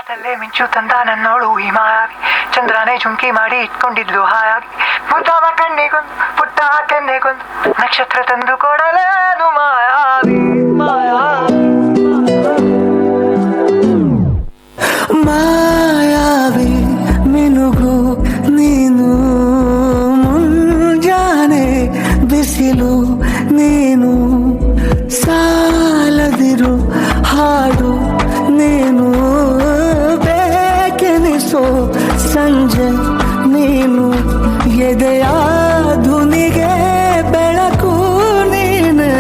ಮಾತಲ್ಲೇ ಮಿಂಚು ತಂದ ನನ್ನೋಳು ಈ ಮಾಯಾವಿ, ಚಂದ್ರನೇ ಜುಂಕಿ ಮಾಡಿ ಇಟ್ಕೊಂಡಿದ್ಲು ಹಾಯಾಗಿ, ಮುದ್ದಾದ ಕಣ್ಣಿಗೊಂದು ಪುಟ್ಟ ಕೆನ್ನೆಗೊಂದು ನಕ್ಷತ್ರ ತಂದು ಕೊಡಲೇನು ಮಾಯಾವಿ ಮಾಯಾವಿ ಮಾಯಾವಿ ಮಿನುಗು ನೀನು, ಮುಂಜಾನೆ ಬಿಸಿಲು ನೀನು, ಸಾಲದಿರು ಹಾಡು ನೀನು, ಬೇಕೆನಿಸೋ ಸಂಜೆ ನೀನು, ಎದೆಯ ಧುನಿಗೆ ಬೆಳಕು ನೀನೆ,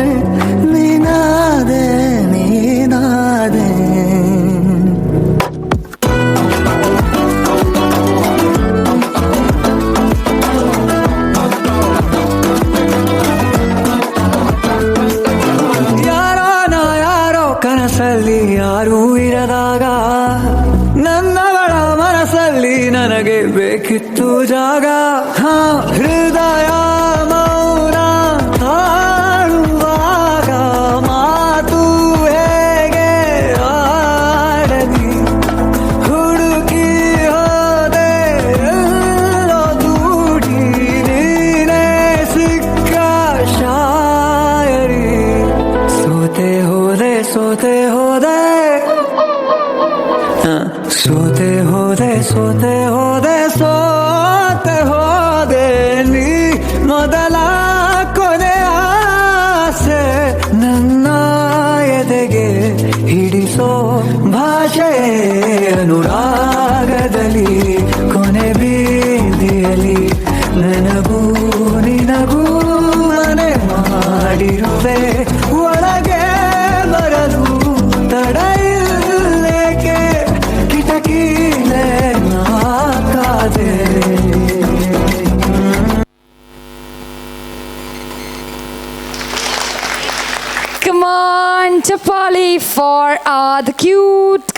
ನೀನಾದೆ ನೀನಾದೆ. ಕನಸಲ್ಲಿ ಯಾರೂ ಇರದಾಗ ನನ್ನವಳ ಮನಸ್ಸಲ್ಲಿ ನನಗೆ ಬೇಕಿತ್ತು ಜಾಗ. ಹೃದಯ ಮೌನ ಹಾಡುವಾಗ ಮಾತು ಹೇಗೆ ಆಡಲಿ, ಹುಡುಕಿ ಹೋದೆ ಎಲ್ಲೋ ದೂಡಿ ನೀನೇ ಸಿಕ್ಕ ಶಾಯರಿ. ಸೋತೆ ಹೋದೆ ಸೋತೆ ಹೋದೆ ಸೋತೆ ಹೋದೆ ಸೋತೆ ಹೋದೆ ಸೋತೆ ಹೋದೆ, ನೀ ಮೊದಲ ಕೊನೆ ಆಸೆ ನನ್ನ ಎದೆಗೆ ಹಿಡಿಸೋ ಭಾಷೆ ಅನುರಾಗದಲ್ಲಿ ಕೊನೆ ಬೀದಿಯಲ್ಲಿ ನನಗೂ ನಿನಗೂ ಮನೆ ಮಾಡಿರುವೆ, ಒಳಗೆ ಬರಲು ತಡ ಇಲ್ಲೇಕೆ ಕಿಟಕಿಲೆ ನಾಕಾದೆ. Come on, Chapali for the cute